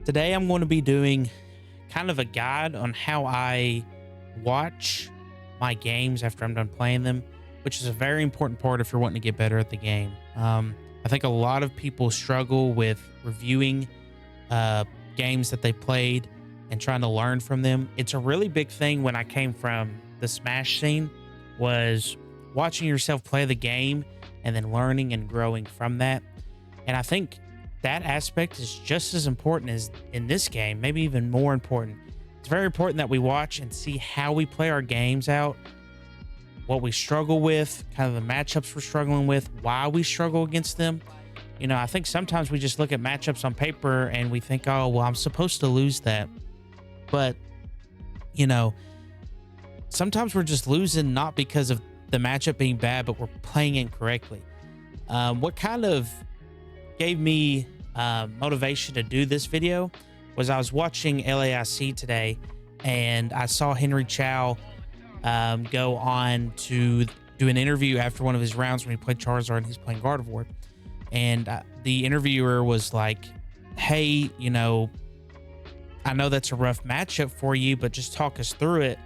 Today I'm going to be doing kind of a guide on how I watch my games after I'm done playing them, which is a very important part if you're wanting to get better at the game. I think a lot of people struggle with reviewing games that they played and trying to learn from them. It's a really big thing when I came from the Smash scene, was watching yourself play the game and then learning and growing from that. And I think that aspect is just as important as in this game, maybe even more important. It's very important that we watch and see how we play our games out, what we struggle with, kind of the matchups we're struggling with, why we struggle against them. You know, I think sometimes we just look at matchups on paper and we think, oh, well, I'm supposed to lose that. But, you know, sometimes we're just losing not because of the matchup being bad, but we're playing incorrectly. What kind of gave me motivation to do this video was I was watching LAIC today and I saw Henry Chow go on to do an interview after one of his rounds when he played Charizard and he's playing Gardevoir. And the interviewer was like, hey, you know, I know that's a rough matchup for you, but just talk us through it.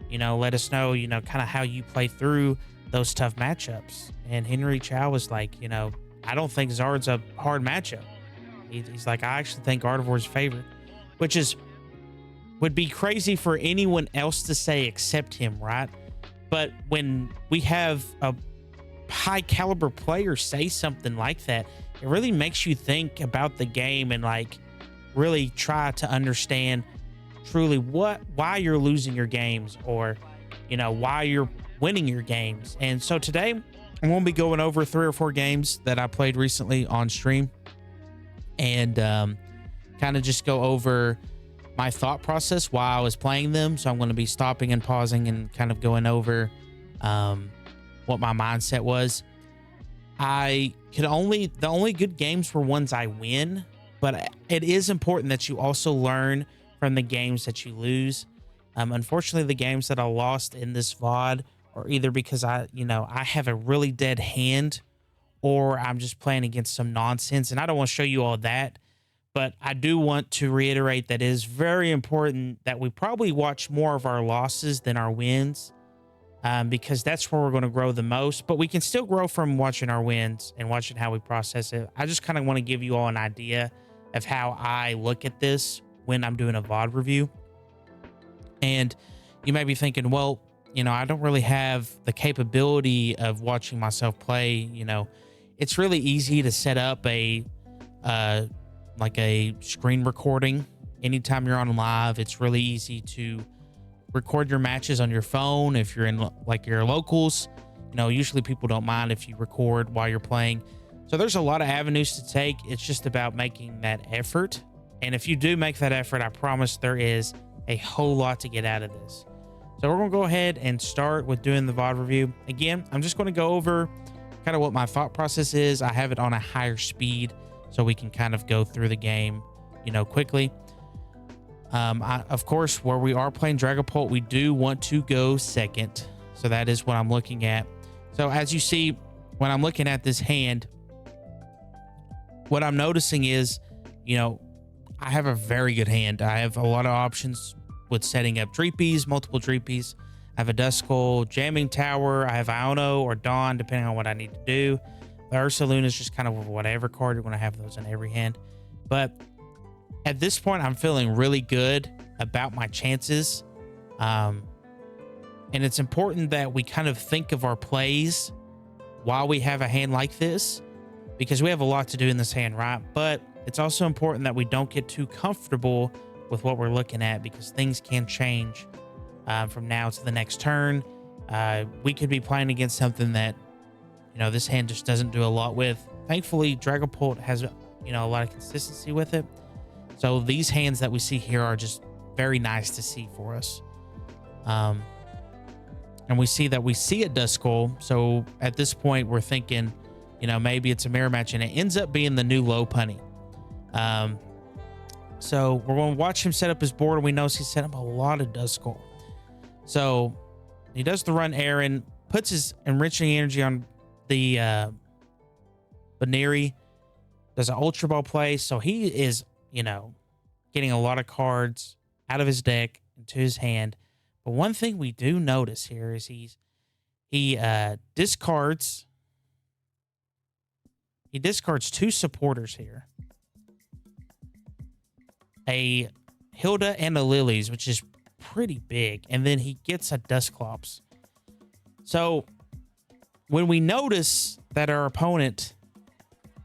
You know, let us know, you know, kind of how you play through those tough matchups. And Henry Chow was like, you know, I don't think Zard's a hard matchup. He's like, I actually think Gardevoir's favorite, which would be crazy for anyone else to say except him, right? But when we have a high caliber player say something like that, it really makes you think about the game and like really try to understand truly why you're losing your games, or, you know, why you're winning your games. And so today I'm going to be going over 3 or 4 games that I played recently on stream and kind of just go over my thought process while I was playing them. So I'm going to be stopping and pausing and kind of going over what my mindset was. The only good games were ones I win, but it is important that you also learn from the games that you lose. Unfortunately, the games that I lost in this VOD are either because I have a really dead hand, or I'm just playing against some nonsense. And I don't want to show you all that, but I do want to reiterate that it is very important that we probably watch more of our losses than our wins, because that's where we're going to grow the most. But we can still grow from watching our wins and watching how we process it. I just kind of want to give you all an idea of how I look at this when I'm doing a VOD review. And you may be thinking, well, you know, I don't really have the capability of watching myself play. You know, it's really easy to set up a screen recording. Anytime you're on live, it's really easy to record your matches on your phone. If you're in like your locals, you know, usually people don't mind if you record while you're playing. So there's a lot of avenues to take. It's just about making that effort. And if you do make that effort, I promise there is a whole lot to get out of this. So we're going to go ahead and start with doing the VOD review. Again, I'm just going to go over kind of what my thought process is. I have it on a higher speed so we can kind of go through the game, you know, quickly. Of course, where we are playing Dragapult, we do want to go second. So that is what I'm looking at. So as you see, when I'm looking at this hand, what I'm noticing is, you know, I have a very good hand. I have a lot of options with setting up Dreepies, multiple Dreepies. I have a Duskull, Jamming Tower. I have Iono or Dawn, depending on what I need to do. The Ursaluna is just kind of whatever card. You're going to have those in every hand. But at this point, I'm feeling really good about my chances. And it's important that we kind of think of our plays while we have a hand like this, because we have a lot to do in this hand, right? But it's also important that we don't get too comfortable with what we're looking at, because things can change from now to the next turn. We could be playing against something that, you know, this hand just doesn't do a lot with. Thankfully, Dragapult has, you know, a lot of consistency with it. So these hands that we see here are just very nice to see for us. And we see that we see a Duskull. So at this point, we're thinking, you know, maybe it's a mirror match, and it ends up being the new low punny. So we're going to watch him set up his board, and we notice he set up a lot of Duskull. So he does the run Aaron, puts his enriching energy on the Baneri, does an Ultra Ball play. So he is, you know, getting a lot of cards out of his deck into his hand. But one thing we do notice here is he discards two supporters here, a Hilda and a Lilies, which is pretty big, and then he gets a Dusclops. So when we notice that our opponent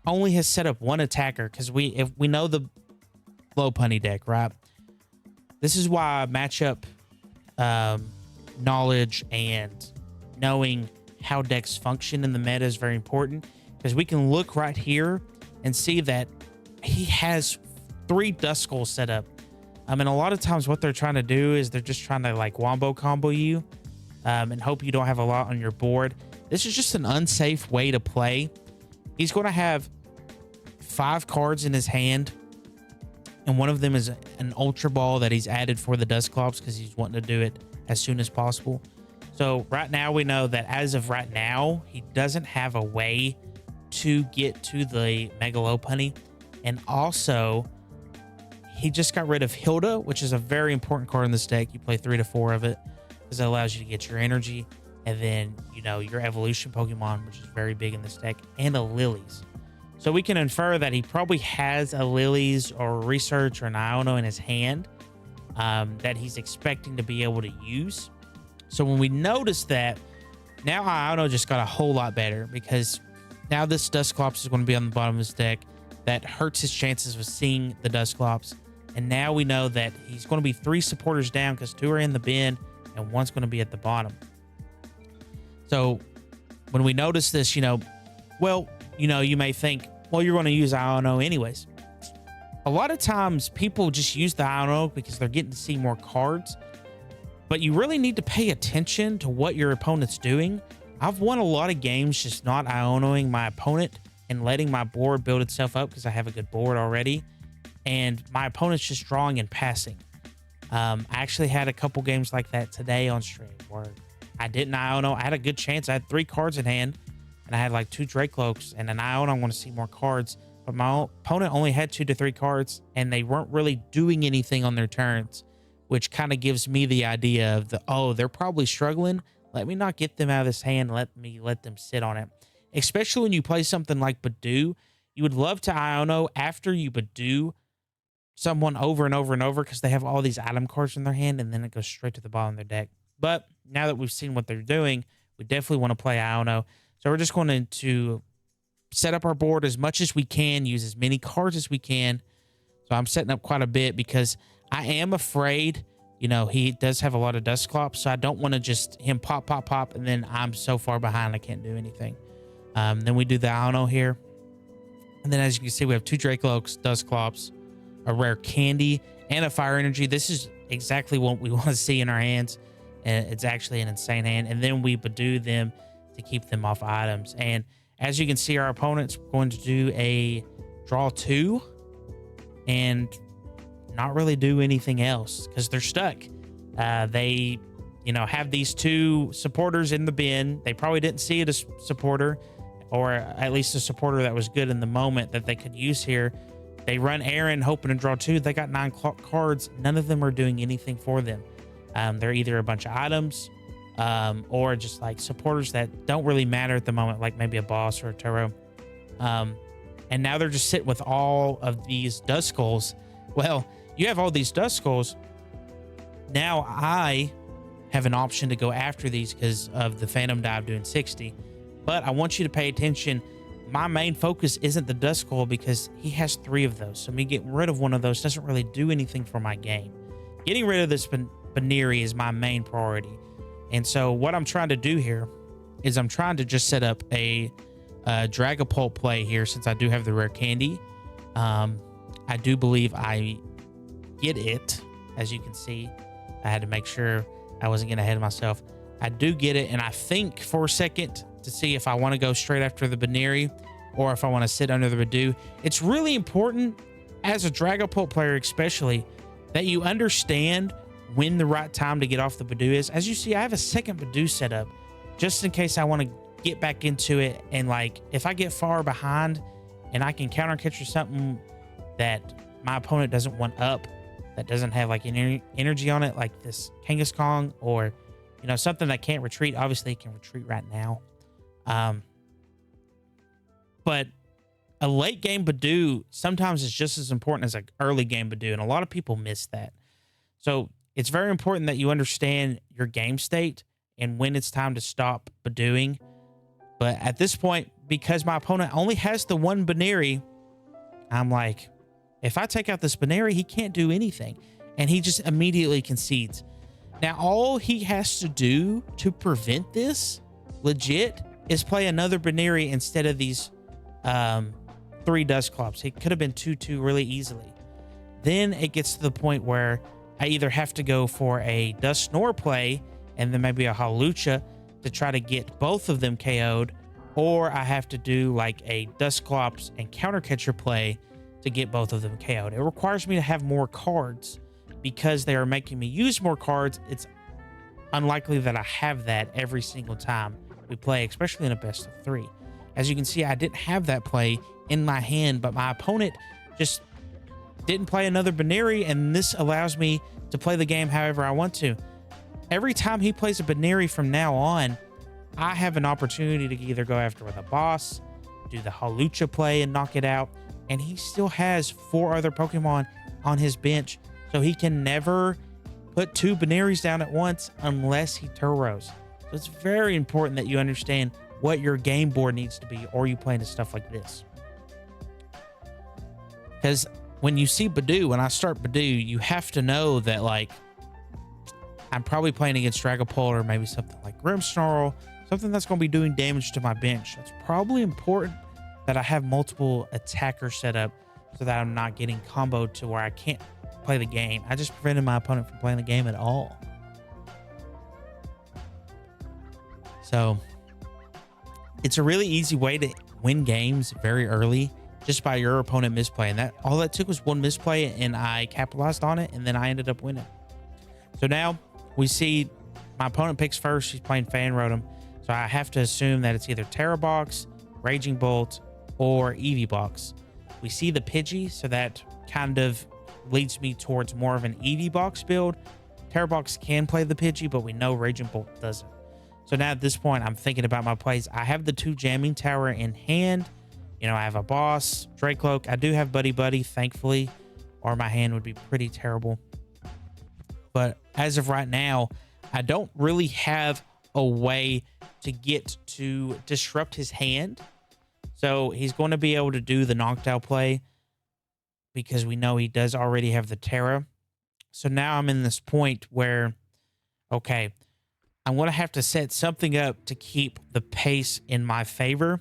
only has set up one attacker, because if we know the Lopunny deck, right? This is why matchup knowledge and knowing how decks function in the meta is very important, because we can look right here and see that he has 3 Duskulls set up. And a lot of times what they're trying to do is they're just trying to like wombo combo you and hope you don't have a lot on your board. This is just an unsafe way to play. He's going to have 5 cards in his hand, and one of them is an Ultra Ball that he's added for the Dusclops because he's wanting to do it as soon as possible. So right now we know that as of right now, he doesn't have a way to get to the Mega Lopunny. And also, he just got rid of Hilda, which is a very important card in this deck. You play 3 to 4 of it because it allows you to get your energy. And then, you know, your evolution Pokemon, which is very big in this deck, and a Lilies. So we can infer that he probably has a Lilies or a Research or an Iono in his hand that he's expecting to be able to use. So when we notice that, now Iono just got a whole lot better, because now this Dusclops is going to be on the bottom of his deck. That hurts his chances of seeing the Dusclops. And now we know that he's going to be 3 supporters down because 2 are in the bin and 1's going to be at the bottom. So when we notice this, you know, well, you know, you may think, well, you're going to use Iono anyways. A lot of times people just use the Iono because they're getting to see more cards, but you really need to pay attention to what your opponent's doing. I've won a lot of games just not Ionoing my opponent and letting my board build itself up because I have a good board already, and my opponent's just drawing and passing. I actually had a couple games like that today on stream where I didn't Iono. I had a good chance. I had 3 cards in hand, and I had like 2 Dracloaks and an Iono. I want to see more cards, but my opponent only had 2 to 3 cards, and they weren't really doing anything on their turns, which kind of gives me the idea of oh, they're probably struggling. Let me not get them out of this hand. Let them sit on it. Especially when you play something like Badoo, you would love to Iono after you Badoo someone over and over and over because they have all these item cards in their hand, and then it goes straight to the bottom of their deck. But now that we've seen what they're doing, we definitely want to play Iono. So we're just going to set up our board as much as we can, use as many cards as we can. So I'm setting up quite a bit because I am afraid, you know, he does have a lot of Dusclops, so I don't want to just him pop, and then I'm so far behind I can't do anything. Then we do the Iono here. And then as you can see, we have 2 Dracloaks, Dusclops, a rare Candy, and a Fire Energy. This is exactly what we want to see in our hands. And it's actually an insane hand. And then we Badoo them to keep them off items. And as you can see, our opponent's going to do a draw 2 and not really do anything else because they're stuck. They, you know, have these 2 supporters in the bin. They probably didn't see it as supporter, or at least a supporter that was good in the moment that they could use here. They run Aaron hoping to draw 2. They got 9 cards. None of them are doing anything for them. They're either a bunch of items or just like supporters that don't really matter at the moment, like maybe a boss or a Turo. And now they're just sitting with all of these Duskulls. Well, you have all these Duskulls. Now I have an option to go after these because of the Phantom Dive doing 60. But I want you to pay attention. My main focus isn't the Duskull because he has 3 of those. So me getting rid of one of those doesn't really do anything for my game. Getting rid of this Baneri is my main priority. And so what I'm trying to do here is I'm trying to just set up a Dragapult play here since I do have the rare Candy. I do believe I get it. As you can see, I had to make sure I wasn't getting ahead of myself. I do get it, and I think for a second to see if I want to go straight after the Baneri or if I want to sit under the Badoo. It's really important as a Dragapult player especially that you understand when the right time to get off the Badoo is. As you see, I have a second Badoo set up just in case I want to get back into it, and like if I get far behind and I can counter catch or something that my opponent doesn't want up, that doesn't have like any energy on it, like this Kangaskong, or something that can't retreat. Obviously, it can retreat right now. But a late game Badoo sometimes is just as important as an early game Badoo, and a lot of people miss that. So it's very important that you understand your game state and when it's time to stop Badooing. But at this point, because my opponent only has the one Baneri, I'm like, if I take out this Baneri, he can't do anything. And he just immediately concedes. Now, all he has to do to prevent this, legit, is play another Baneri instead of these 3 Dusclops. It could have been 2-2 really easily. Then it gets to the point where I either have to go for a Dusknor play and then maybe a Hawlucha to try to get both of them KO'd, or I have to do like a Dusclops and Countercatcher play to get both of them KO'd. It requires me to have more cards. Because they are making me use more cards, it's unlikely that I have that every single time we play, especially in a best of 3. As you can see, I didn't have that play in my hand, but my opponent just didn't play another Baneri, and this allows me to play the game however I want to. Every time he plays a Baneri from now on, I have an opportunity to either go after with a boss, do the Hawlucha play and knock it out, and he still has 4 other Pokemon on his bench, so he can never put 2 Baneris down at once unless he Turos. So it's very important that you understand what your game board needs to be, or you play into stuff like this. Because when you see Badoo, when I start Badoo, you have to know that, like, I'm probably playing against Dragapult or maybe something like Grimmsnarl, something that's going to be doing damage to my bench. It's probably important that I have multiple attackers set up so that I'm not getting comboed to where I can't play the game. I just prevented my opponent from playing the game at all. So it's a really easy way to win games very early just by your opponent misplaying. That all that took was one misplay and I capitalized on it, and then I ended up winning. So now we see my opponent picks first. He's playing Fan Rotom. So I have to assume that it's either Terra Box, Raging Bolt, or Eevee Box. We see the Pidgey, so that kind of leads me towards more of an Eevee Box build. Terra Box can play the Pidgey, but we know Raging Bolt doesn't. So now at this point, I'm thinking about my plays. I have the 2 Jamming Tower in hand. I have a boss, Dracloak. I do have Buddy Buddy, thankfully, or my hand would be pretty terrible. But as of right now, I don't really have a way to get to disrupt his hand. So he's going to be able to do the knockdown play because we know he does already have the Terra. So now I'm in this point where, okay, I'm going to have to set something up to keep the pace in my favor.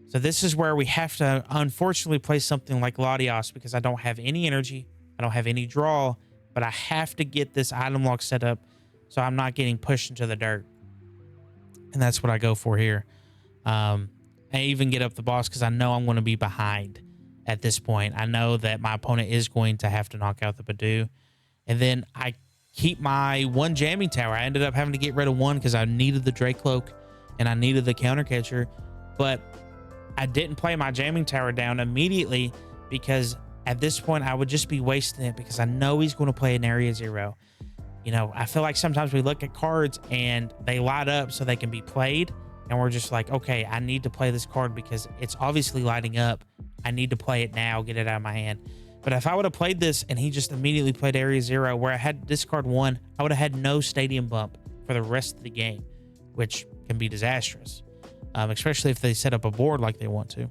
So this is where we have to, unfortunately, play something like Latios because I don't have any energy. I don't have any draw, but I have to get this item lock set up so I'm not getting pushed into the dirt. And that's what I go for here. I even get up the boss because I know I'm going to be behind at this point. I know that my opponent is going to have to knock out the Badoo. And then I keep my 1 Jamming Tower. I ended up having to get rid of 1 because I needed the Dracloak and I needed the Countercatcher. But I didn't play my Jamming Tower down immediately because at this point I would just be wasting it because I know he's going to play an Area 0. I feel like sometimes we look at cards and they light up so they can be played. And we're just like, okay, I need to play this card because it's obviously lighting up. I need to play it now, get it out of my hand. But if I would have played this and he just immediately played Area 0 where I had to discard 1, I would have had no Stadium Bump for the rest of the game, which can be disastrous, especially if they set up a board like they want to.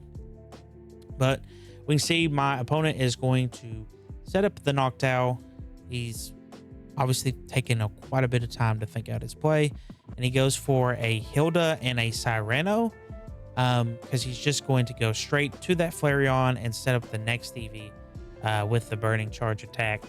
But we can see my opponent is going to set up the Noctowl. He's obviously taken quite a bit of time to think out his play, and he goes for a Hilda and a Cyrano because he's just going to go straight to that Flareon and set up the next Eevee with the Burning Charge attack.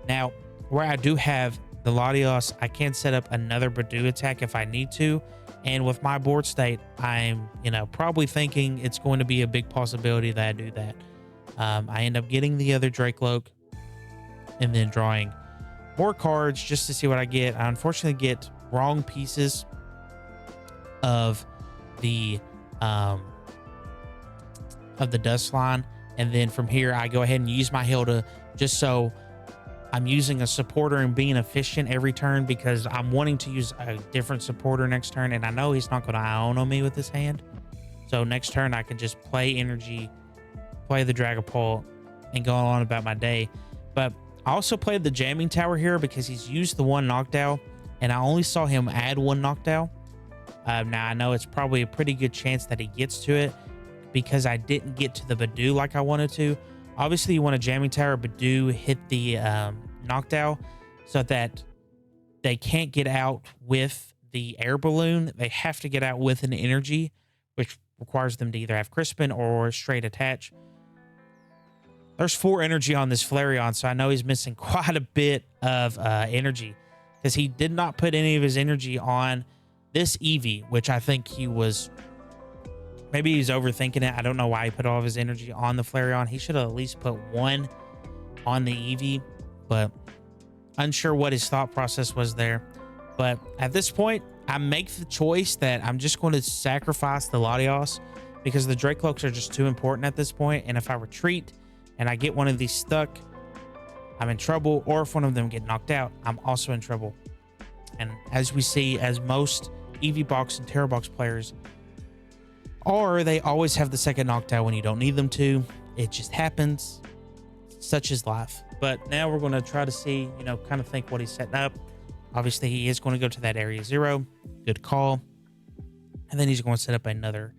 Now, where I do have the Latios, I can set up another Badoo attack if I need to, and with my board state, I'm probably thinking it's going to be a big possibility that I do that. I end up getting the other Dracloak and then drawing more cards just to see what I get. I unfortunately get wrong pieces of the Dust Line, and then from here I go ahead and use my Hilda just so I'm using a supporter and being efficient every turn because I'm wanting to use a different supporter next turn. And I know he's not going to Iono me with his hand. So next turn, I can just play energy, play the Dragapult, and go on about my day. But I also played the Jamming Tower here because he's used the one knockdown, and I only saw him add one knockdown. Now, I know it's probably a pretty good chance that he gets to it because I didn't get to the Badoo like I wanted to. Obviously, you want a Jamming Tower, Badoo hit the knockdown so that they can't get out with the air balloon. They have to get out with an energy, which requires them to either have Crispin or straight attach. There's 4 energy on this Flareon, so I know he's missing quite a bit of energy because he did not put any of his energy on this Eevee, which I think he was... Maybe he's overthinking it. I don't know why he put all of his energy on the Flareon. He should have at least put 1 on the Eevee, but unsure what his thought process was there. But at this point, I make the choice that I'm just going to sacrifice the Latios because the Dracloaks are just too important at this point. And if I retreat and I get one of these stuck, I'm in trouble. Or if one of them get knocked out, I'm also in trouble. And as we see, as most Eevee Box and Terra Box players, or they always have the second knockdown when you don't need them to. It just happens. Such is life. But now we're going to try to see, you know, kind of think what he's setting up. Obviously, he is going to go to that area 0. Good call. And then he's going to set up another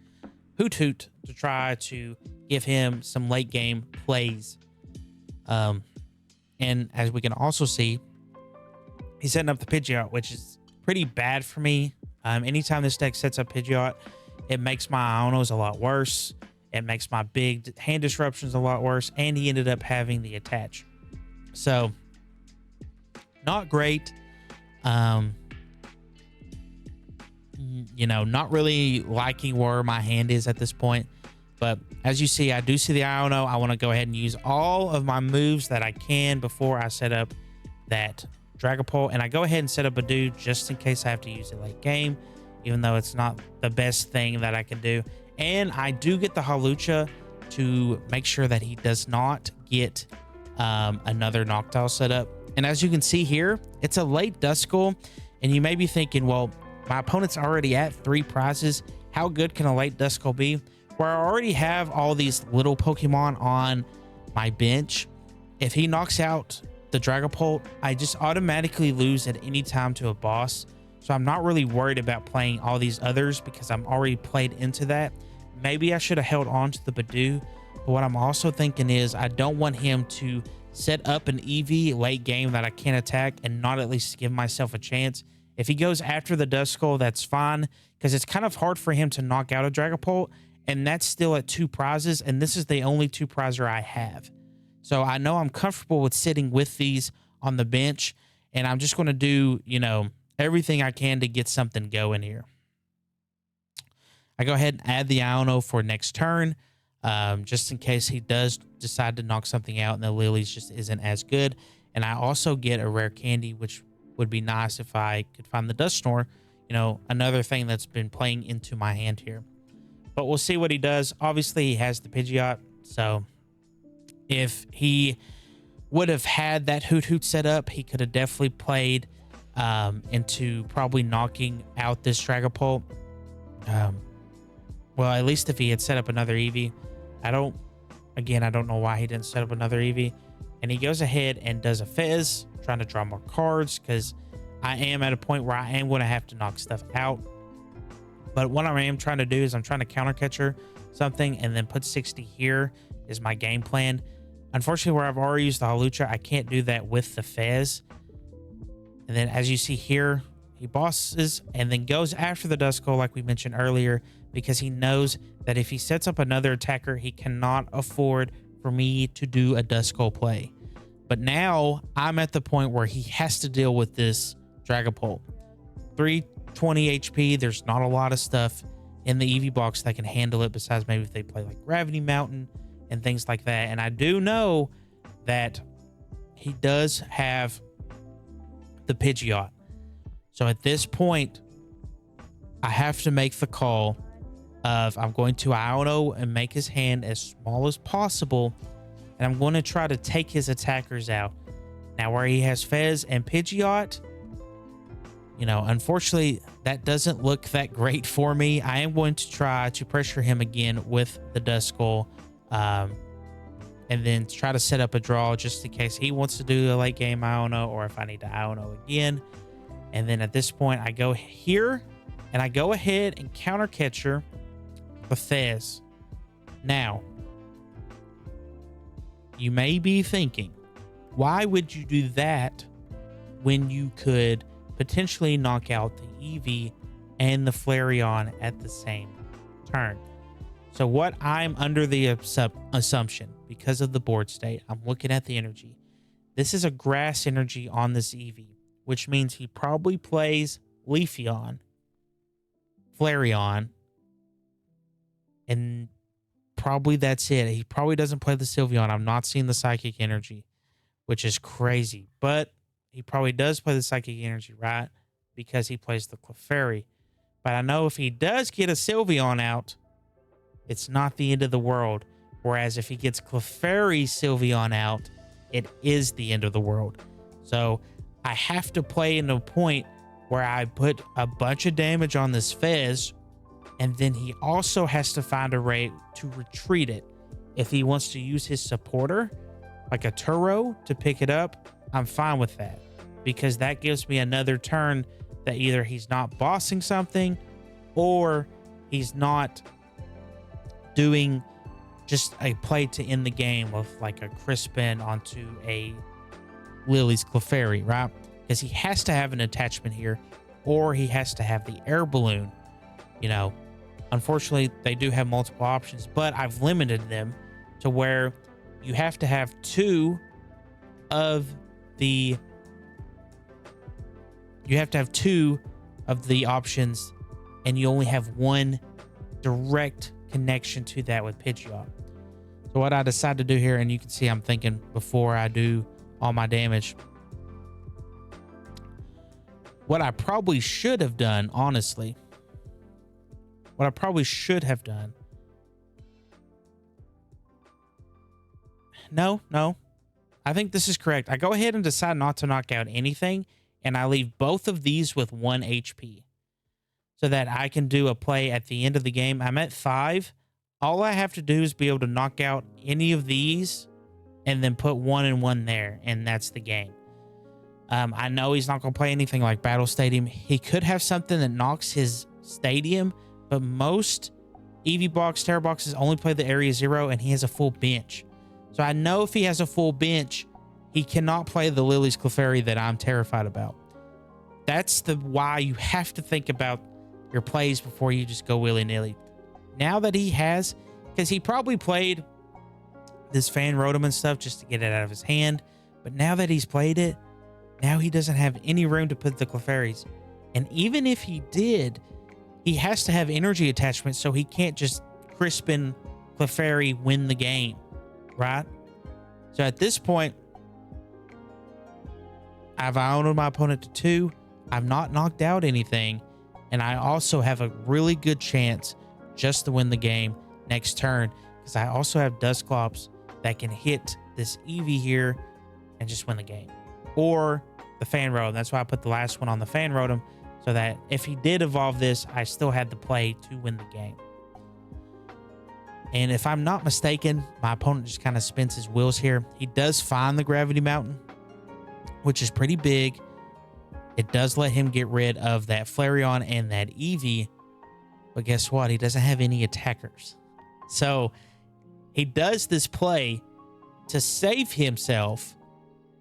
Hoot Hoot to try to give him some late game plays. And as we can also see, he's setting up the Pidgeot, which is pretty bad for me. Anytime this deck sets up Pidgeot, it makes my Ionos a lot worse. It makes my big hand disruptions a lot worse. And he ended up having the attach. So, not great. You know, not really liking where my hand is at this point. But as you see, I do see the Iono. I want to go ahead and use all of my moves that I can before I set up that Dragapult. And I go ahead and set up a Badoo just in case I have to use it late game, even though it's not the best thing that I can do. And I do get the Hawlucha to make sure that he does not get another Noctowl set up. And as you can see here, it's a late Duskull. And you may be thinking, well, my opponent's already at 3 prizes. How good can a late Duskull be? Where I already have all these little Pokemon on my bench. If he knocks out the Dragapult, I just automatically lose at any time to a boss. So I'm not really worried about playing all these others because I'm already played into that. Maybe I should have held on to the Badoo. But what I'm also thinking is I don't want him to set up an Eevee late game that I can't attack and not at least give myself a chance. If he goes after the Duskull, that's fine because it's kind of hard for him to knock out a Dragapult. And that's still at 2 prizes. And this is the only 2 prizer I have. So I know I'm comfortable with sitting with these on the bench. And I'm just going to do, you know, everything I can to get something going here. I go ahead and add the Iono for next turn. Just in case he does decide to knock something out and the Lilies just isn't as good. And I also get a rare candy, which would be nice if I could find the Dusknoir. You know, another thing that's been playing into my hand here. But we'll see what he does. Obviously, he has the Pidgeot. So if he would have had that Hoot Hoot set up, he could have definitely played into probably knocking out this Dragapult. Well, at least if he had set up another Eevee. I don't know why he didn't set up another Eevee. And he goes ahead and does a Fez, trying to draw more cards because I am at a point where I am going to have to knock stuff out. But what I am trying to do is I'm trying to counter catcher something and then put 60 here is my game plan. Unfortunately, where I've already used the Hawlucha, I can't do that with the Fez. And then as you see here, he bosses and then goes after the Duskull like we mentioned earlier because he knows that if he sets up another attacker, he cannot afford for me to do a Duskull play. But now I'm at the point where he has to deal with this Dragapult. 320 HP. There's not a lot of stuff in the Eevee box that can handle it besides maybe if they play like Gravity Mountain and things like that. And I do know that he does have the Pidgeot. So at this point, I have to make the call of I'm going to Iono and make his hand as small as possible. And I'm going to try to take his attackers out. Now where he has Fez and Pidgeot, you know, unfortunately, that doesn't look that great for me. I am going to try to pressure him again with the Duskull, and then try to set up a draw just in case he wants to do a late game Iono, or if I need to Iono again. And then at this point, I go here and I go ahead and counter catcher the Fez. Now, you may be thinking, why would you do that when you could potentially knock out the Eevee and the Flareon at the same turn? So what I'm under the assumption, because of the board state, I'm looking at the energy. This is a grass energy on this Eevee, which means he probably plays Leafeon, Flareon, and probably that's it. He probably doesn't play the Sylveon. I'm not seeing the Psychic Energy, which is crazy. But he probably does play the Psychic Energy, right? Because he plays the Clefairy. But I know if he does get a Sylveon out, it's not the end of the world. Whereas if he gets Clefairy Sylveon out, it is the end of the world. So I have to play into a point where I put a bunch of damage on this Fez, and then he also has to find a way to retreat it. If he wants to use his supporter, like a Turo, to pick it up, I'm fine with that, because that gives me another turn that either he's not bossing something, or he's not doing just a play to end the game with like a Crispin onto a Lily's Clefairy, right? Because he has to have an attachment here, or he has to have the air balloon. You know, unfortunately, they do have multiple options, but I've limited them to where you have to have two of the options, and you only have one direct connection to that with Pidgeot. So what I decided to do here, and you can see I'm thinking before I do all my damage, what I probably should have done, honestly, I think this is correct. I go ahead and decide not to knock out anything, and I leave both of these with 1 HP so that I can do a play at the end of the game. I'm at 5. All I have to do is be able to knock out any of these and then put 1 and 1 there, and that's the game. I know he's not going to play anything like Battle Stadium. He could have something that knocks his Stadium, but most Eevee box, Terra boxes only play the Area 0, and he has a full bench. So I know if he has a full bench, he cannot play the Lily's Clefairy that I'm terrified about. That's why you have to think about your plays before you just go willy-nilly. Now that he has, because he probably played this Fan Rotom and stuff just to get it out of his hand, but now that he's played it, now he doesn't have any room to put the Clefairies. And even if he did, he has to have energy attachment, so he can't just Crispin Clefairy win the game, right? So at this point, I've Ionoed my opponent to 2. I've not knocked out anything, and I also have a really good chance just to win the game next turn, because I also have Dusclops that can hit this Eevee here and just win the game. Or the Fan Rotom. That's why I put the last one on the Fan Rotom, so that if he did evolve this, I still had the play to win the game. And if I'm not mistaken, my opponent just kind of spins his wheels here. He does find the Gravity Mountain, which is pretty big. It does let him get rid of that Flareon and that Eevee. But guess what? He doesn't have any attackers. So he does this play to save himself.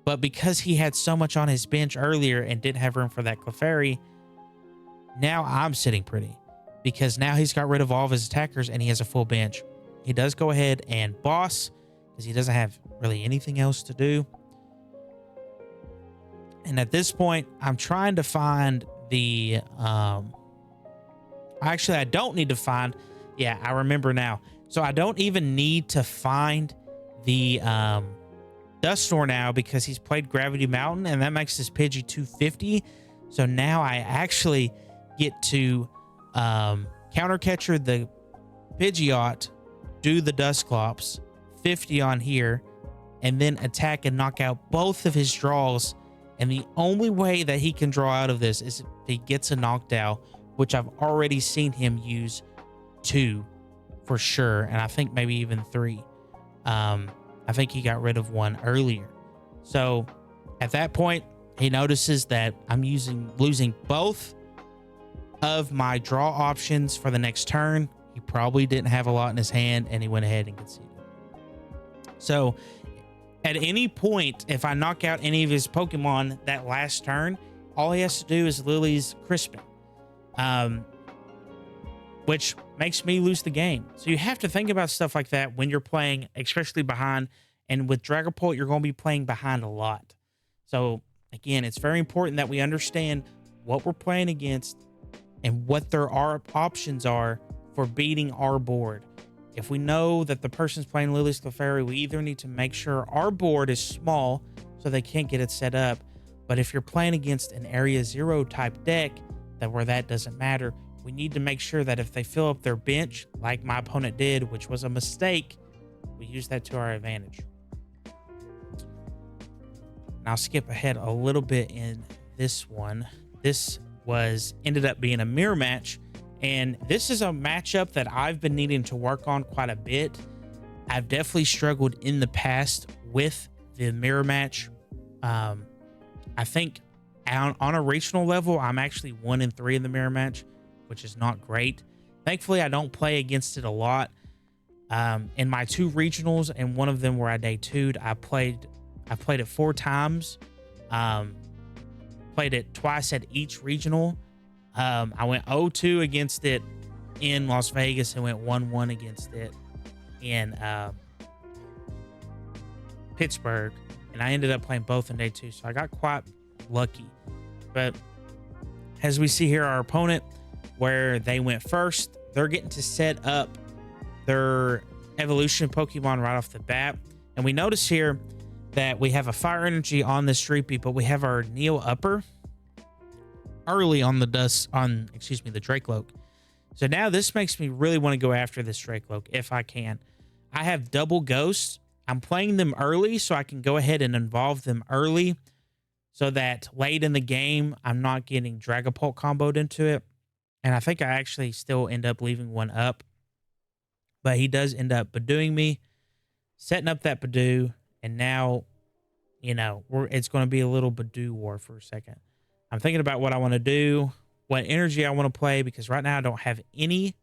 But because he had so much on his bench earlier and didn't have room for that Clefairy, now I'm sitting pretty. Because now he's got rid of all of his attackers and he has a full bench. He does go ahead and boss, because he doesn't have really anything else to do. And at this point, I'm trying to find the... Actually, I don't need to find... Yeah, I remember now. So I don't even need to find the Dusknoir now, because he's played Gravity Mountain, and that makes this Pidgey 250. So now I actually get to counter catcher the Pidgeot, do the Dusclops, 50 on here, and then attack and knock out both of his draws. And the only way that he can draw out of this is if he gets a knocked out, which I've already seen him use 2 for sure. And I think maybe even 3. I think he got rid of 1 earlier. So at that point, he notices that I'm losing both of my draw options for the next turn. He probably didn't have a lot in his hand, and he went ahead and conceded. So at any point, if I knock out any of his Pokemon that last turn, all he has to do is Lily's Crispin, which makes me lose the game. So you have to think about stuff like that when you're playing, especially behind. And with Dragapult, you're going to be playing behind a lot. So again, it's very important that we understand what we're playing against and what their options are for beating our board. If we know that the person's playing Lily's Clefairy, we either need to make sure our board is small so they can't get it set up. But if you're playing against an Area 0 type deck, where that doesn't matter, we need to make sure that if they fill up their bench, like my opponent did, which was a mistake, we use that to our advantage. And I'll skip ahead a little bit in this one. This ended up being a mirror match. And this is a matchup that I've been needing to work on quite a bit. I've definitely struggled in the past with the mirror match. I think on a regional level, I'm actually 1-3 in the mirror match, which is not great. Thankfully, I don't play against it a lot. In my 2 regionals, and one of them where I day 2'd, I played it 4 times. Played it twice at each regional. I went 0-2 against it in Las Vegas and went 1-1 against it in Pittsburgh. And I ended up playing both in day 2. So I got quite lucky. But as we see here, our opponent, where they went first, they're getting to set up their evolution Pokemon right off the bat. And we notice here that we have a fire energy on this Dreepy, but we have our Neo Upper early on the Drakeloak. So now this makes me really want to go after this Drakeloak if I can. I have double ghosts. I'm playing them early so I can go ahead and involve them early so that late in the game I'm not getting Dragapult comboed into it. And I think I actually still end up leaving one up, but he does end up Badooing me, setting up that Badoo, and now, it's going to be a little Badoo war for a second. I'm thinking about what I want to do, what energy I want to play, because right now I don't have any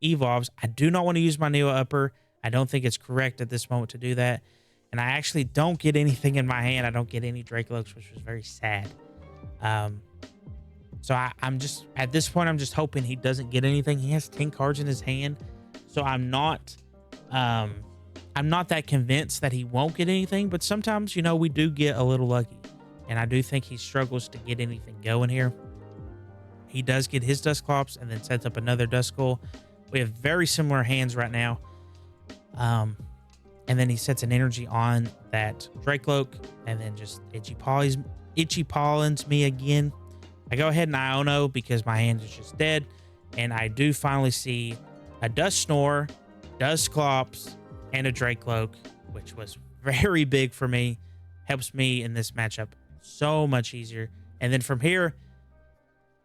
evolves. I do not want to use my Neo Upper. I don't think it's correct at this moment to do that. And I actually don't get anything in my hand. I don't get any Drakelokes, which was very sad. So I'm just, at this point, I'm just hoping he doesn't get anything. He has 10 cards in his hand. So I'm not that convinced that he won't get anything, but sometimes, we do get a little lucky. And I do think he struggles to get anything going here. He does get his Dusclops and then sets up another Duskull. We have very similar hands right now. And then he sets an energy on that Drakeloak and then just Itchy Pollens me again. I go ahead and Iono because my hand is just dead. And I do finally see a Dusknoir, Dusclops, and a Drakeloak, which was very big for me. Helps me in this matchup so much easier. And then from here,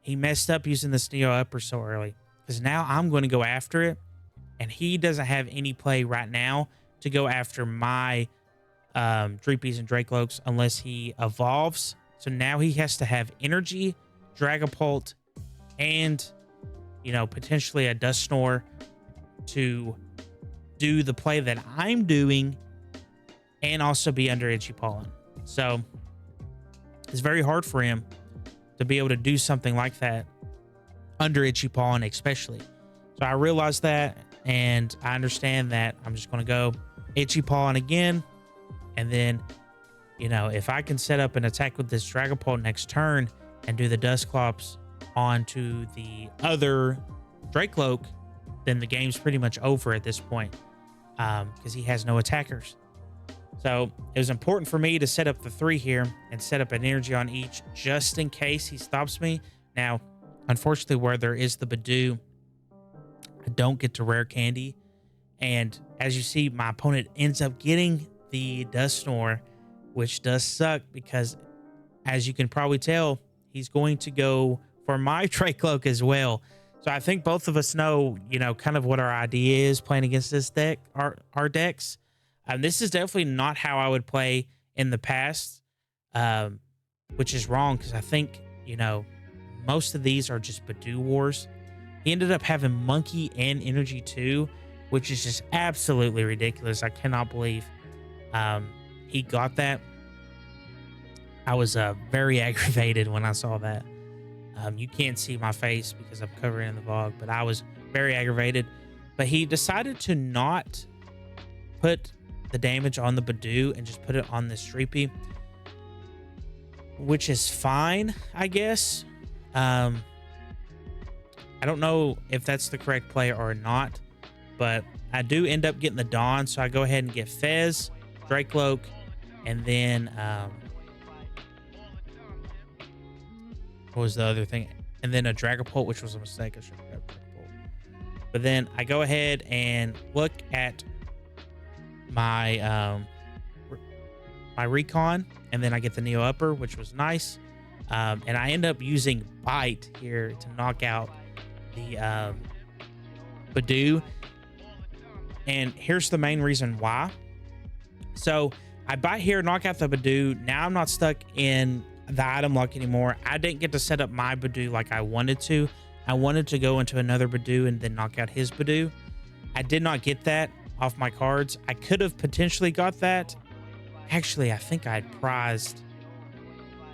he messed up using this Neo Upper so early, because now I'm going to go after it, and he doesn't have any play right now to go after my Dreepies and Drakelokes unless he evolves. So now he has to have energy, Dragapult, and potentially a Dusknoir to do the play that I'm doing and also be under Itchy Pollen. So it's very hard for him to be able to do something like that under Itchy Pollen especially. So I realized that, and I understand that I'm just going to go Itchy Pollen again. And then, if I can set up an attack with this Dragapult next turn and do the Dusclops onto the other Drakeloak, then the game's pretty much over at this point, because he has no attackers. So it was important for me to set up the 3 here and set up an energy on each just in case he stops me. Now, unfortunately, where there is the Badoo, I don't get to rare candy. And as you see, my opponent ends up getting the Dust Snore, which does suck because, as you can probably tell, he's going to go for my Trade Cloak as well. So I think both of us know, kind of what our idea is playing against this deck, our decks. This is definitely not how I would play in the past, which is wrong because I think, most of these are just Badoo Wars. He ended up having Monkey and Energy too, which is just absolutely ridiculous. I cannot believe he got that. I was very aggravated when I saw that. You can't see my face because I'm covering in the vlog, but I was very aggravated. But he decided to not put the damage on the Badoo and just put it on the Streepy, which is fine, I guess. I don't know if that's the correct play or not, but I do end up getting the Dawn, so I go ahead and get Fez, Dracloak, and then what was the other thing? And then a Dragapult, which was a mistake. I should have grabbed Dragapult. But then I go ahead and look at my my Recon, and then I get the Neo Upper, which was nice. And I end up using Bite here to knock out the Badoo. And here's the main reason why. So I Bite here, knock out the Badoo. Now I'm not stuck in the item lock anymore. I didn't get to set up my Badoo like I wanted to. I wanted to go into another Badoo and then knock out his Badoo. I did not get that off my cards. I could have potentially got that. Actually, I think I prized.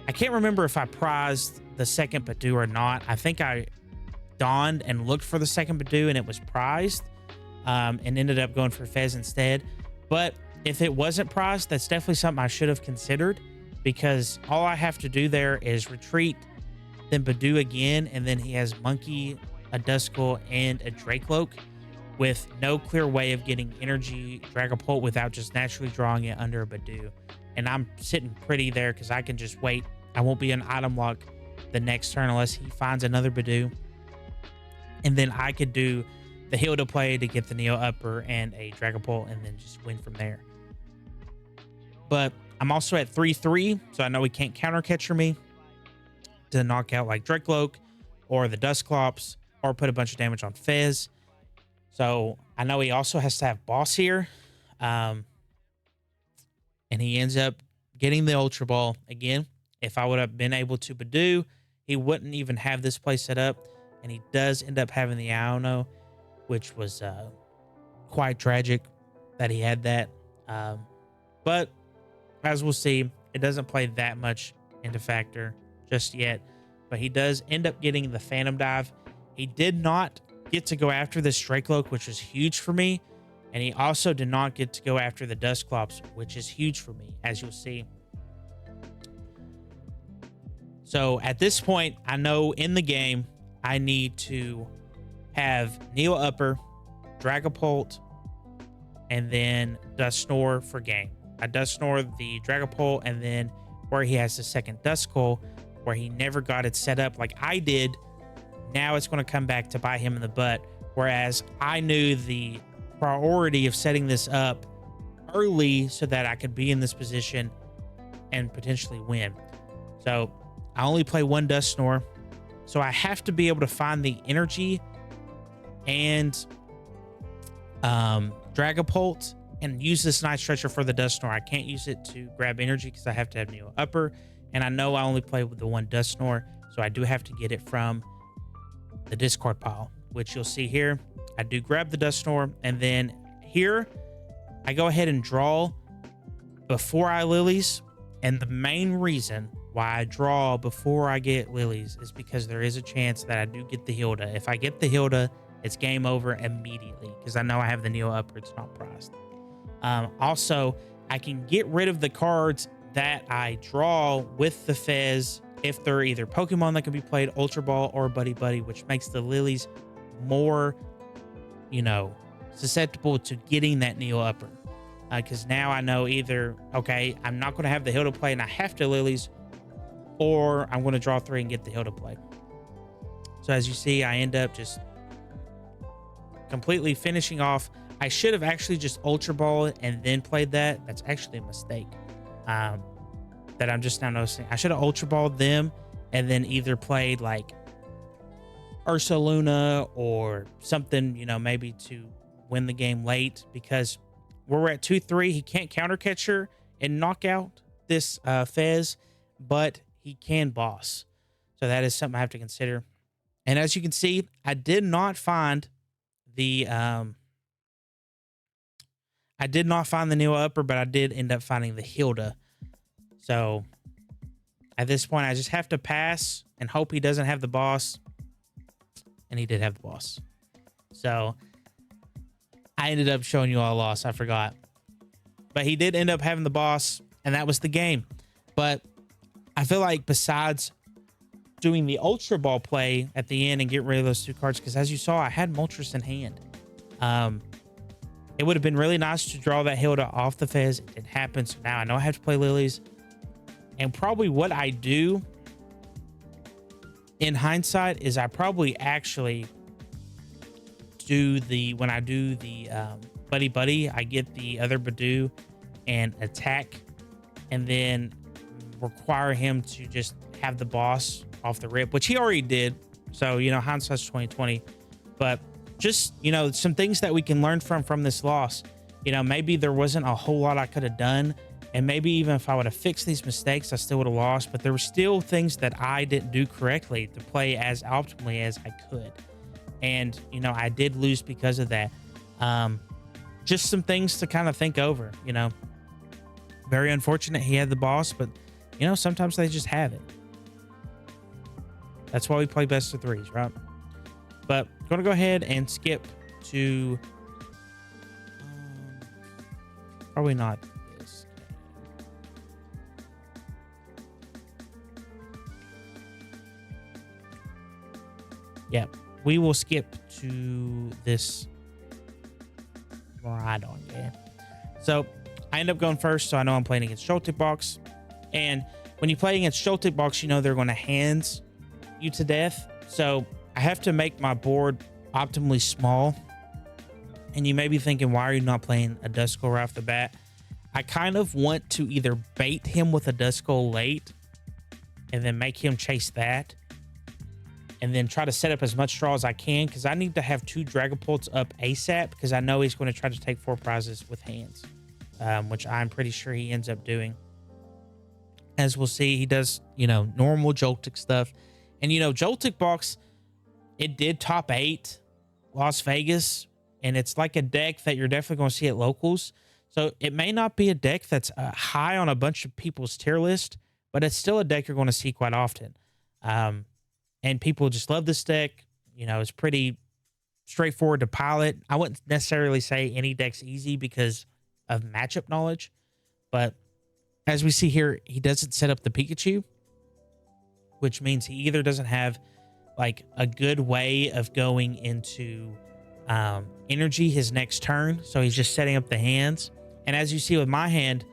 I can't remember if I prized the second Badoo or not. I think I donned and looked for the second Badoo and it was prized, and ended up going for Fez instead. But if it wasn't prized, that's definitely something I should have considered, because all I have to do there is retreat, then Badoo again, and then he has Monkey, a Duskull, and a Dracloak with no clear way of getting energy Dragapult without just naturally drawing it under a Badoo. And I'm sitting pretty there because I can just wait. I won't be an item lock the next turn unless he finds another Badoo. And then I could do the Hilda play to get the Neo Upper and a Dragapult and then just win from there. But I'm also at 3-3, so I know he can't counter catcher me to knock out like Dracloak or the Dusclops or put a bunch of damage on Fez. So I know he also has to have Boss here. And he ends up getting the Ultra Ball. Again, if I would have been able to Badoo, he wouldn't even have this play set up. And he does end up having the Iono, which was quite tragic that he had that. But as we'll see, it doesn't play that much into factor just yet. But he does end up getting the Phantom Dive. He did not get to go after this Dracloak, which was huge for me. And he also did not get to go after the Dusclops, which is huge for me, as you'll see. So at this point, I know in the game, I need to have Neo Upper, Dragapult, and then Dusknoir for game. I Dusknoir the Dragapult, and then where he has the second Duskull, where he never got it set up like I did, now it's going to come back to bite him in the butt. Whereas I knew the priority of setting this up early so that I could be in this position and potentially win. So I only play one Dusknoir, so I have to be able to find the energy and Dragapult and use this Night Stretcher for the Dusknoir. I can't use it to grab energy because I have to have Neo Upper, and I know I only play with the one Dusknoir, so I do have to get it from the discard pile, which you'll see here. I do grab the Dusknoir, and then here I go ahead and draw before I Lilies. And the main reason why I draw before I get Lilies is because there is a chance that I do get the Hilda. If I get the Hilda, it's game over immediately because I know I have the Neo Upper. It's not priced. Also, I can get rid of the cards that I draw with the Fez if they're either Pokemon that can be played, Ultra Ball, or Buddy Buddy, which makes the Lilies more, susceptible to getting that Neo Upper. Because now I know either, okay, I'm not going to have the Hilda play and I have to Lilies, or I'm going to draw 3 and get the Hilda play. So as you see, I end up just completely finishing off I should have actually just Ultra Ball and then played that. That's actually a mistake that I'm just now noticing. I should have Ultra Balled them and then either played like Ursa Luna or something, you know, maybe to win the game late, because where we're at 2-3, he can't counter catcher and knock out this Fez, but he can boss. So that is something I have to consider. And as you can see, I did not find the Neo Upper, but I did end up finding the Hilda. So at this point, I just have to pass and hope he doesn't have the boss. And he did have the boss. So I ended up showing you all a loss. I forgot. But he did end up having the boss, and that was the game. But I feel like besides doing the Ultra Ball play at the end and get rid of those 2 cards, because as you saw, I had Moltres in hand. It would have been really nice to draw that Hilda off the Fez. It didn't happen, so now I know I have to play Lilies. And probably what I do in hindsight is I probably actually do when I do the Buddy Buddy, I get the other Badoo and attack, and then require him to just have the boss off the rip, which he already did. So, you know, hindsight's 2020. But just, you know, some things that we can learn from this loss. You know, maybe there wasn't a whole lot I could have done. And maybe even if I would have fixed these mistakes, I still would have lost. But there were still things that I didn't do correctly to play as optimally as I could. And, you know, I did lose because of that. Just some things to kind of think over, you know. Very unfortunate he had the boss, but, you know, sometimes they just have it. That's why we play best of 3s, right? But I'm going to go ahead and skip to... probably not this. Yeah, we will skip to this Rhydon game. So I end up going first, so I know I'm playing against Joltic Box. And when you play against Joltic Box, you know they're going to hands you to death. So I have to make my board optimally small. And you may be thinking, why are you not playing a Duskull right off the bat? I kind of want to either bait him with a Duskull late and then make him chase that, and then try to set up as much draw as I can, because I need to have 2 Dragapults up ASAP, because I know he's going to try to take 4 prizes with hands, which I'm pretty sure he ends up doing. As we'll see, he does, you know, normal Joltic stuff. And, you know, Joltic Box, it did top 8 Las Vegas, and it's like a deck that you're definitely going to see at locals. So it may not be a deck that's high on a bunch of people's tier list, but it's still a deck you're going to see quite often. And people just love this deck. You know, it's pretty straightforward to pilot. I wouldn't necessarily say any deck's easy because of matchup knowledge, but as we see here, he doesn't set up the Pikachu, which means he either doesn't have like a good way of going into energy his next turn, so he's just setting up the hands. And as you see with my hand,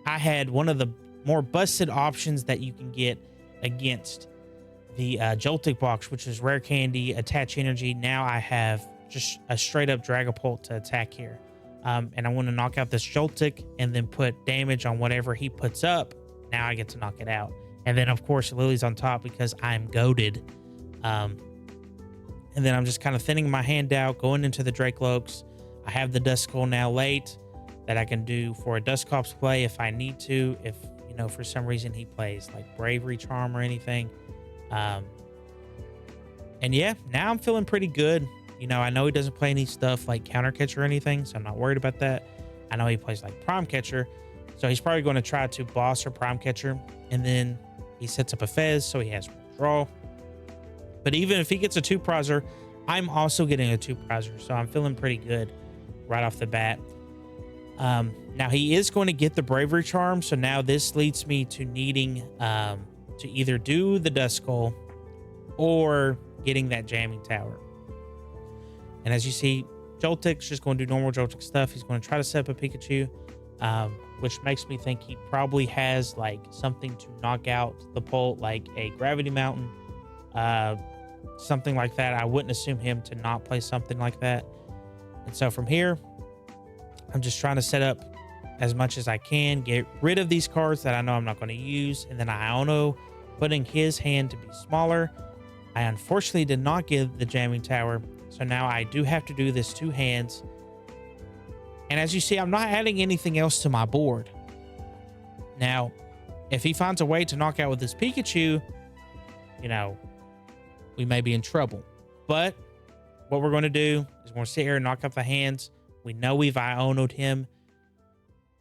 I had one of the more busted options that you can get against the Joltic Box, which is Rare Candy, Attach Energy. Now I have just a straight up Dragapult to attack here. And I want to knock out this Joltic and then put damage on whatever he puts up. Now I get to knock it out. And then, of course, Lily's on top because I'm goated. And then I'm just kind of thinning my hand out, going into the Drakelokes. I have the Duskull now late that I can do for a Dusclops play if I need to. If, you know, for some reason he plays like Bravery Charm or anything. And yeah, now I'm feeling pretty good. You know, I know he doesn't play any stuff like Counter Catcher or anything, so I'm not worried about that. I know he plays like Prime Catcher, so he's probably going to try to boss or Prime Catcher. And then he sets up a Fez, so he has one draw. But even if he gets a 2-prizer, I'm also getting a 2-prizer, so I'm feeling pretty good right off the bat. Now he is going to get the Bravery Charm, so now this leads me to needing to either do the Duskull or getting that Jamming Tower. And as you see, Joltik's just going to do normal Joltik stuff. He's going to try to set up a Pikachu, which makes me think he probably has like something to knock out the Pult, like a Gravity Mountain, something like that. I wouldn't assume him to not play something like that. And so from here, I'm just trying to set up as much as I can, get rid of these cards that I know I'm not going to use. And then Iono putting his hand to be smaller. I unfortunately did not get the jamming tower. So now I do have to do this 2 hands. And as you see, I'm not adding anything else to my board. Now, if he finds a way to knock out with this Pikachu, you know, we may be in trouble. But what we're going to do is we're going to sit here and knock out the hands. We know we've Iono'd him.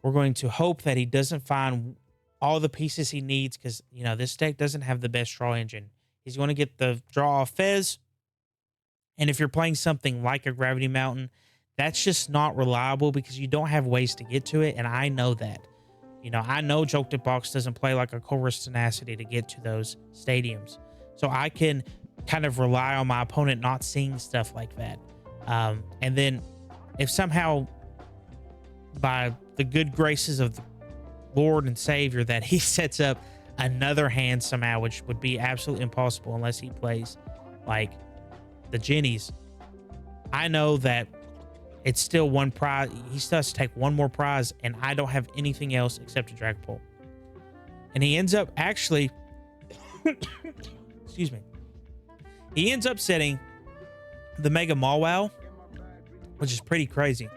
We're going to hope that he doesn't find all the pieces he needs because, you know, this deck doesn't have the best draw engine. He's going to get the draw off Fez. And if you're playing something like a Gravity Mountain, that's just not reliable because you don't have ways to get to it. And I know that. You know, I know Joltic Box doesn't play like a Chorus Tenacity to get to those stadiums. So I can kind of rely on my opponent not seeing stuff like that. And then if somehow by the good graces of the Lord and Savior that he sets up another hand somehow, which would be absolutely impossible unless he plays like the Jennies, I know that it's still one prize. He still has to take one more prize, and I don't have anything else except a Dragapult. And he ends up actually, excuse me, he ends up setting the Mega Mawile, which is pretty crazy.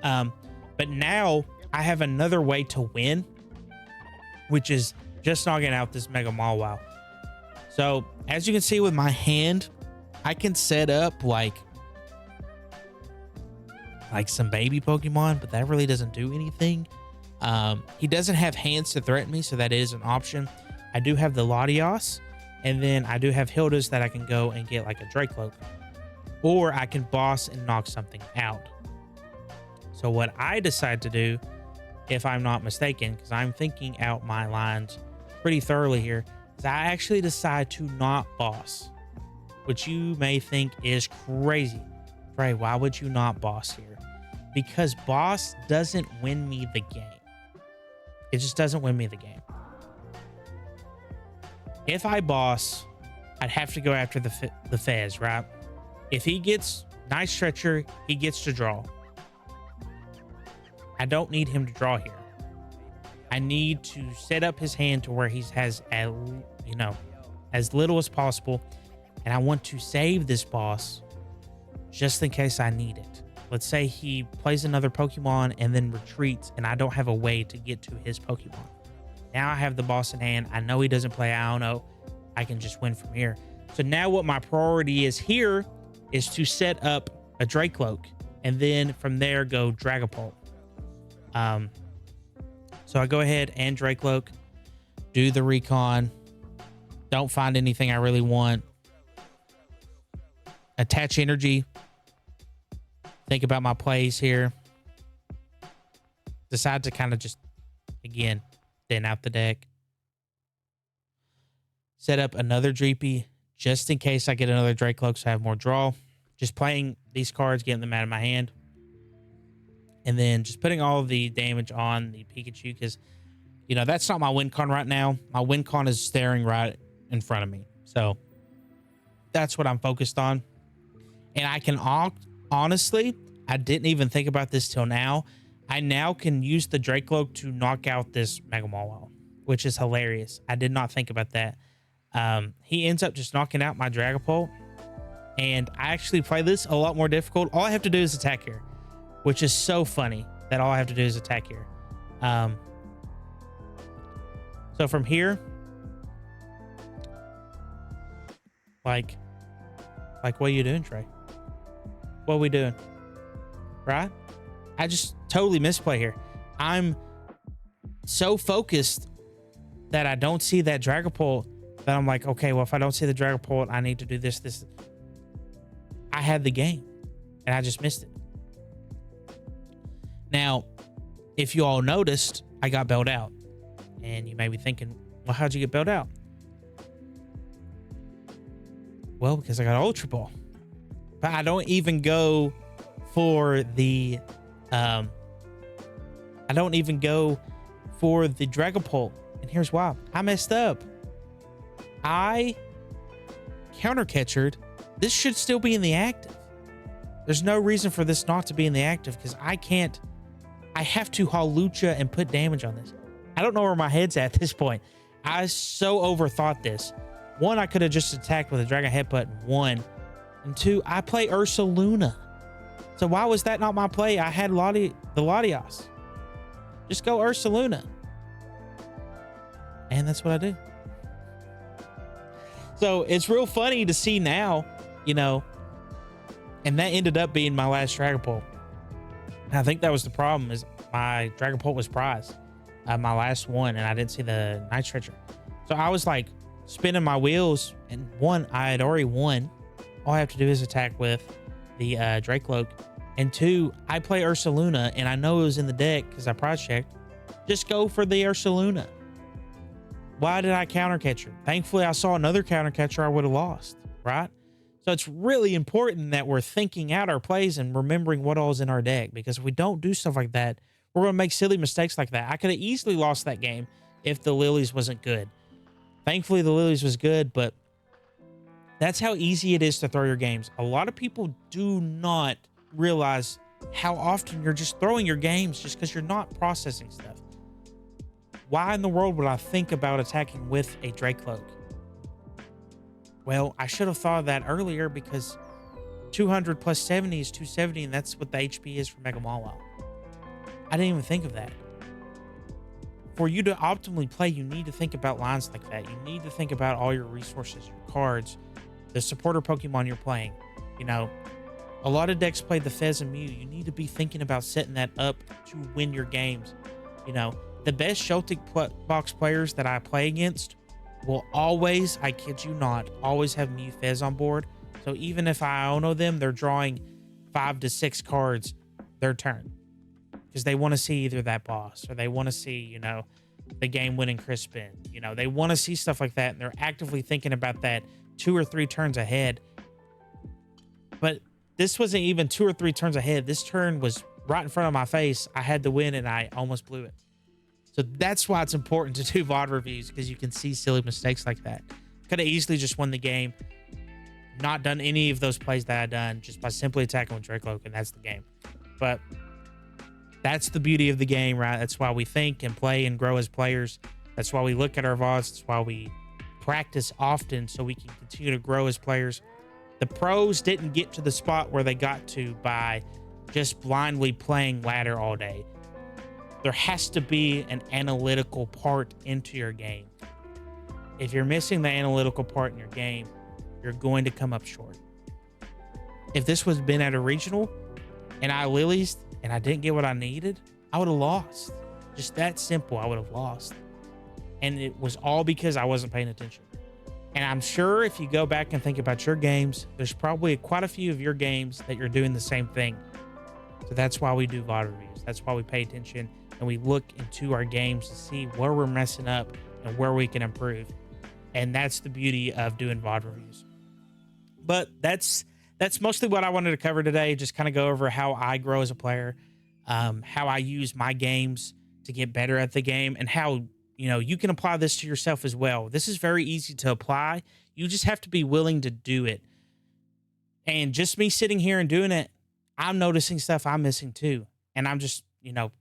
But now I have another way to win, which is just knocking out this Mega Mawile. So as you can see with my hand, I can set up like some baby Pokemon, but that really doesn't do anything. He doesn't have hands to threaten me, so that is an option. I do have the Latios, and then I do have Hildas that I can go and get like a Dracloak, or I can boss and knock something out. So what I decide to do, if I'm not mistaken, because I'm thinking out my lines pretty thoroughly here, is I actually decide to not boss, which you may think is crazy. Trey, why would you not boss here? Because boss doesn't win me the game. It just doesn't win me the game. If I boss, I'd have to go after the Fez, right? If he gets Night Stretcher, he gets to draw. I don't need him to draw here. I need to set up his hand to where he has, you know, as little as possible. And I want to save this boss just in case I need it. Let's say he plays another Pokemon and then retreats, and I don't have a way to get to his Pokemon. Now I have the boss in hand. I know he doesn't play Iono. I can just win from here. So now what my priority is here is to set up a Dracloak, and then from there go Dragapult. So I go ahead and Dracloak, do the recon, don't find anything I really want, attach energy, think about my plays here, decide to kind of just, again, thin out the deck, set up another Dreepy just in case I get another Dracloak so I have more draw, just playing these cards, getting them out of my hand. And then just putting all of the damage on the Pikachu because, you know, that's not my win con right now. My win con is staring right in front of me. So that's what I'm focused on. And I can, honestly, I didn't even think about this till now. I now can use the Dracloak to knock out this Mega Mawile, which is hilarious. I did not think about that. He ends up just knocking out my Dragapult. And I actually play this a lot more difficult. All I have to do is attack here, which is so funny that all I have to do is attack here. So from here, like what are you doing, Trey? What are we doing? Right? I just totally misplay here. I'm so focused that I don't see that Dragapult that I'm like, okay, well, if I don't see the Dragapult, I need to do this. I had the game and I just missed it. Now, if you all noticed, I got bailed out. And you may be thinking, well, how'd you get bailed out? Well, because I got Ultra Ball. But I don't even go for the Dragapult. And here's why. I messed up. I counter catchered. This should still be in the active. There's no reason for this not to be in the active because I can't I have to Halucha and put damage on this. I don't know where my head's at this point. I so overthought this. One, I could have just attacked with a Dragon Headbutt. One. And two, I play Ursaluna. So why was that not my play? I had the Latias. Just go Ursaluna. And that's what I do. So it's real funny to see now, you know, and that ended up being my last Dragapult. And I think that was the problem, is my Dragapult was prized. My last one, and I didn't see the Night Stretcher. So I was like spinning my wheels, and one, I had already won. All I have to do is attack with the Dracloak. And two, I play Ursaluna, and I know it was in the deck because I prize checked. Just go for the Ursaluna. Why did I counter catch her? Thankfully, I saw another counter catcher I would have lost, right? So it's really important that we're thinking out our plays and remembering what all is in our deck, because if we don't do stuff like that, we're going to make silly mistakes like that. I could have easily lost that game if the Lilies wasn't good. Thankfully, the Lilies was good, but that's how easy it is to throw your games. A lot of people do not realize how often you're just throwing your games just because you're not processing stuff. Why in the world would I think about attacking with a Dracloak? Well, I should have thought of that earlier, because 200 plus 70 is 270, and that's what the HP is for Mega Mawile. I didn't even think of that. For you to optimally play, you need to think about lines like that. You need to think about all your resources, your cards, the supporter Pokemon you're playing. You know, a lot of decks play the Fez and Mew. You need to be thinking about setting that up to win your games. You know, the best Joltic box players that I play against will always, I kid you not, always have Mew Fez on board. So even if I Ono them, they're drawing 5 to 6 cards their turn, because they want to see either that boss, or they want to see, you know, the game-winning Crispin. You know, they want to see stuff like that, and they're actively thinking about that 2 or 3 turns ahead. But this wasn't even 2 or 3 turns ahead. This turn was right in front of my face. I had to win, and I almost blew it. So that's why it's important to do VOD reviews, because you can see silly mistakes like that. Could have easily just won the game, not done any of those plays that I done, just by simply attacking with Dracloak, and that's the game. But that's the beauty of the game, right? That's why we think and play and grow as players. That's why we look at our VODs. That's why we practice often, so we can continue to grow as players. The pros didn't get to the spot where they got to by just blindly playing ladder all day. There has to be an analytical part into your game. If you're missing the analytical part in your game, you're going to come up short. If this was been at a regional and I Lilies and I didn't get what I needed, I would have lost. Just that simple, I would have lost. And it was all because I wasn't paying attention. And I'm sure if you go back and think about your games, there's probably quite a few of your games that you're doing the same thing. So that's why we do VOD reviews. That's why we pay attention and we look into our games to see where we're messing up and where we can improve. And that's the beauty of doing VOD reviews. But that's mostly what I wanted to cover today. Just kind of go over how I grow as a player, how I use my games to get better at the game, and how, you know, you can apply this to yourself as well. This is very easy to apply. You just have to be willing to do it. And just me sitting here and doing it, I'm noticing stuff I'm missing too. And I'm just, you know,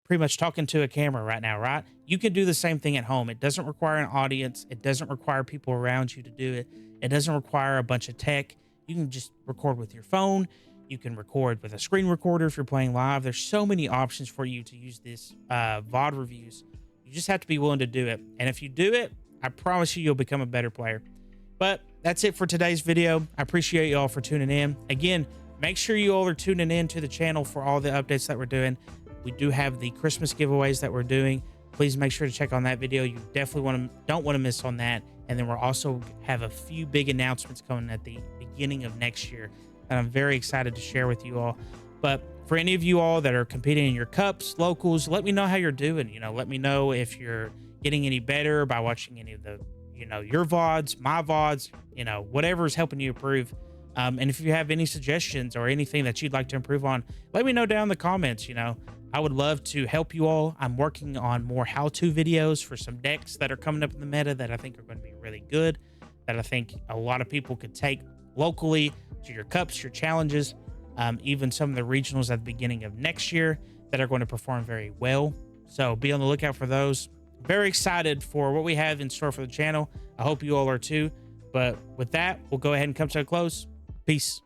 pretty much talking to a camera right now, right? You can do the same thing at home. It doesn't require an audience. It doesn't require people around you to do it. It doesn't require a bunch of tech. You can just record with your phone. You can record with a screen recorder if you're playing live. There's so many options for you to use this VOD reviews. You just have to be willing to do it. And if you do it, I promise you, you'll become a better player. But that's it for today's video. I appreciate you all for tuning in. Again, make sure you all are tuning in to the channel for all the updates that we're doing. We do have the Christmas giveaways that we're doing. Please make sure to check on that video. You definitely don't want to miss on that. And then we'll also have a few big announcements coming at the beginning of next year that I'm very excited to share with you all. But for any of you all that are competing in your cups, locals, let me know how you're doing. You know, let me know if you're getting any better by watching any of the, you know, your VODs, my VODs, you know, whatever is helping you improve. And if you have any suggestions or anything that you'd like to improve on, let me know down in the comments. You know, I would love to help you all. I'm working on more how-to videos for some decks that are coming up in the meta that I think are going to be really good, that I think a lot of people could take locally to your cups, your challenges, even some of the regionals at the beginning of next year. that are going to perform very well. So be on the lookout for those. Very excited for what we have in store for the channel. I hope you all are too. But with that, we'll go ahead and come to a close. Peace.